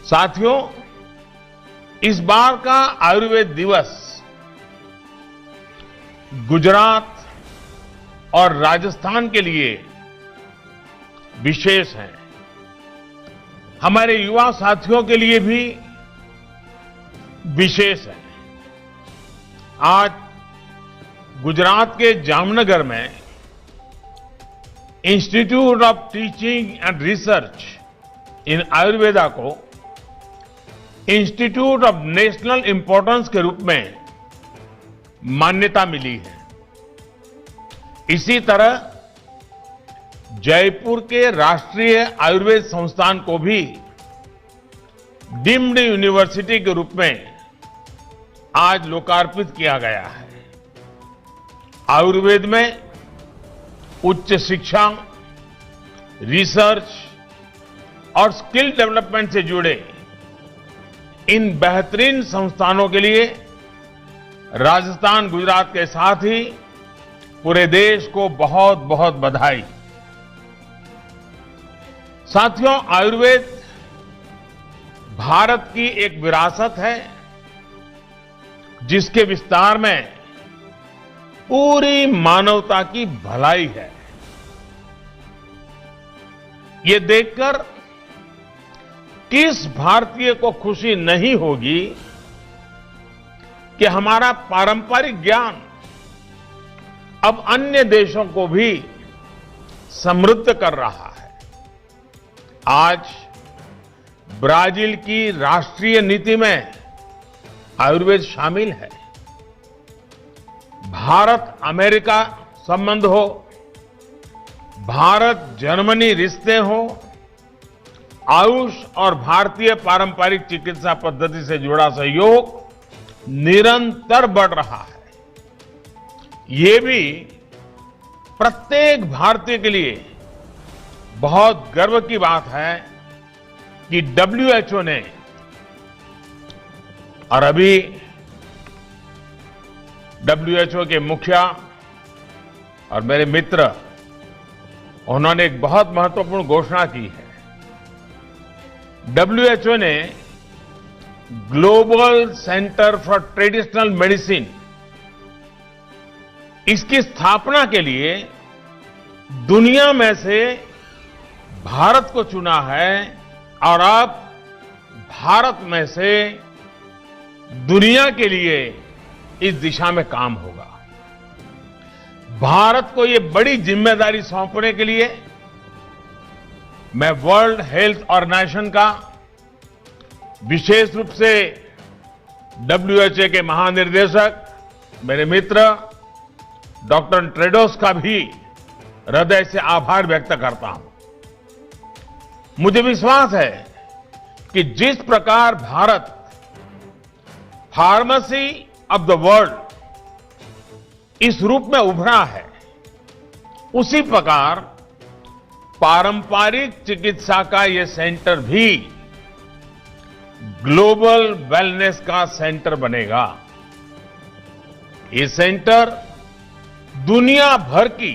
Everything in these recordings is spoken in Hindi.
साथियों, इस बार का आयुर्वेद दिवस गुजरात और राजस्थान के लिए विशेष है। हमारे युवा साथियों के लिए भी विशेष है। आज गुजरात के जामनगर में institute of teaching and research इन आयुर्वेदा को इंस्टीट्यूट ऑफ नेशनल इंपॉर्टेंस के रूप में मान्यता मिली है। इसी तरह जयपुर के राष्ट्रीय आयुर्वेद संस्थान को भी डीम्ड यूनिवर्सिटी के रूप में आज लोकार्पित किया गया है। आयुर्वेद में उच्च शिक्षा, रिसर्च और स्किल डेवलपमेंट से जुड़े इन बेहतरीन संस्थानों के लिए राजस्थान, गुजरात के साथ ही पूरे देश को बहुत बहुत बधाई। साथियों, आयुर्वेद भारत की एक विरासत है जिसके विस्तार में पूरी मानवता की भलाई है। ये देखकर किस भारतीय को खुशी नहीं होगी कि हमारा पारंपरिक ज्ञान अब अन्य देशों को भी समृद्ध कर रहा है। आज ब्राजील की राष्ट्रीय नीति में आयुर्वेद शामिल है। भारत अमेरिका संबंध हो, भारत जर्मनी रिश्ते हो, आयुष और भारतीय पारंपरिक चिकित्सा पद्धति से जुड़ा सहयोग निरंतर बढ़ रहा है। ये भी प्रत्येक भारतीय के लिए बहुत गर्व की बात है कि WHO ने और अभी WHO के मुखिया और मेरे मित्र, उन्होंने एक बहुत महत्वपूर्ण घोषणा की है। WHO ने global centre for traditional medicine, इसकी स्थापना के लिए दुनिया में से भारत को चुना है और अब भारत में से दुनिया के लिए इस दिशा में काम होगा। भारत को ये बड़ी जिम्मेदारी सौंपने के लिए मैं वर्ल्ड हेल्थ ऑर्गेनाइजेशन का, विशेष रूप से WHO के महानिर्देशक मेरे मित्र डॉक्टर टेड्रोस का भी हृदय से आभार व्यक्त करता हूं। मुझे विश्वास है कि जिस प्रकार Bharat pharmacy of the world इस रूप में उभरा है, उसी प्रकार पारंपरिक चिकित्सा का यह सेंटर भी ग्लोबल वेलनेस का सेंटर बनेगा। ये सेंटर दुनिया भर की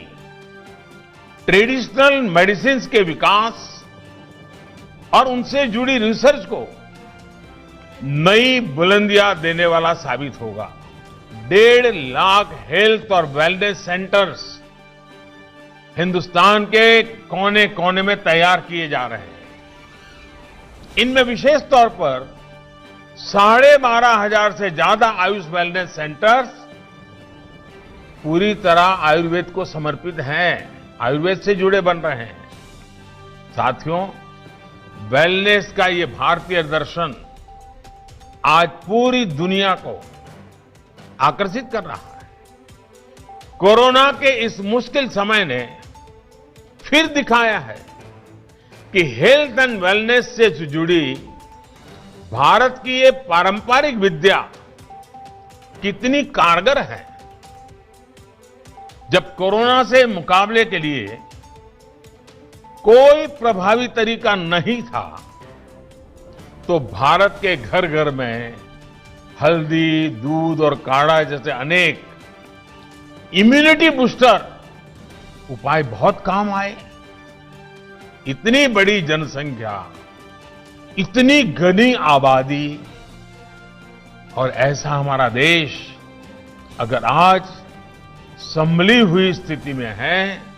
ट्रेडिशनल मेडिसिन्स के विकास और उनसे जुड़ी रिसर्च को नई बुलंदियां देने वाला साबित होगा। 1.5 लाख हेल्थ और वेलनेस सेंटर्स हिंदुस्तान के कोने कोने में तैयार किए जा रहे हैं। इनमें विशेष तौर पर 12,500 से ज्यादा आयुष वेलनेस सेंटर्स पूरी तरह आयुर्वेद को समर्पित हैं, आयुर्वेद से जुड़े बन रहे हैं। साथियों, वेलनेस का ये भारतीय दर्शन आज पूरी दुनिया को आकर्षित कर रहा है। कोरोना के इस मुश्किल समय ने फिर दिखाया है कि हेल्थ एंड वेलनेस से जुड़ी भारत की ये पारंपरिक विद्या कितनी कारगर है। जब कोरोना से मुकाबले के लिए कोई प्रभावी तरीका नहीं था, तो भारत के घर घर में हल्दी, दूध और काढ़ा जैसे अनेक इम्यूनिटी बूस्टर उपाय बहुत काम आए। इतनी बड़ी जनसंख्या, इतनी घनी आबादी और ऐसा हमारा देश अगर आज संभली हुई स्थिति में है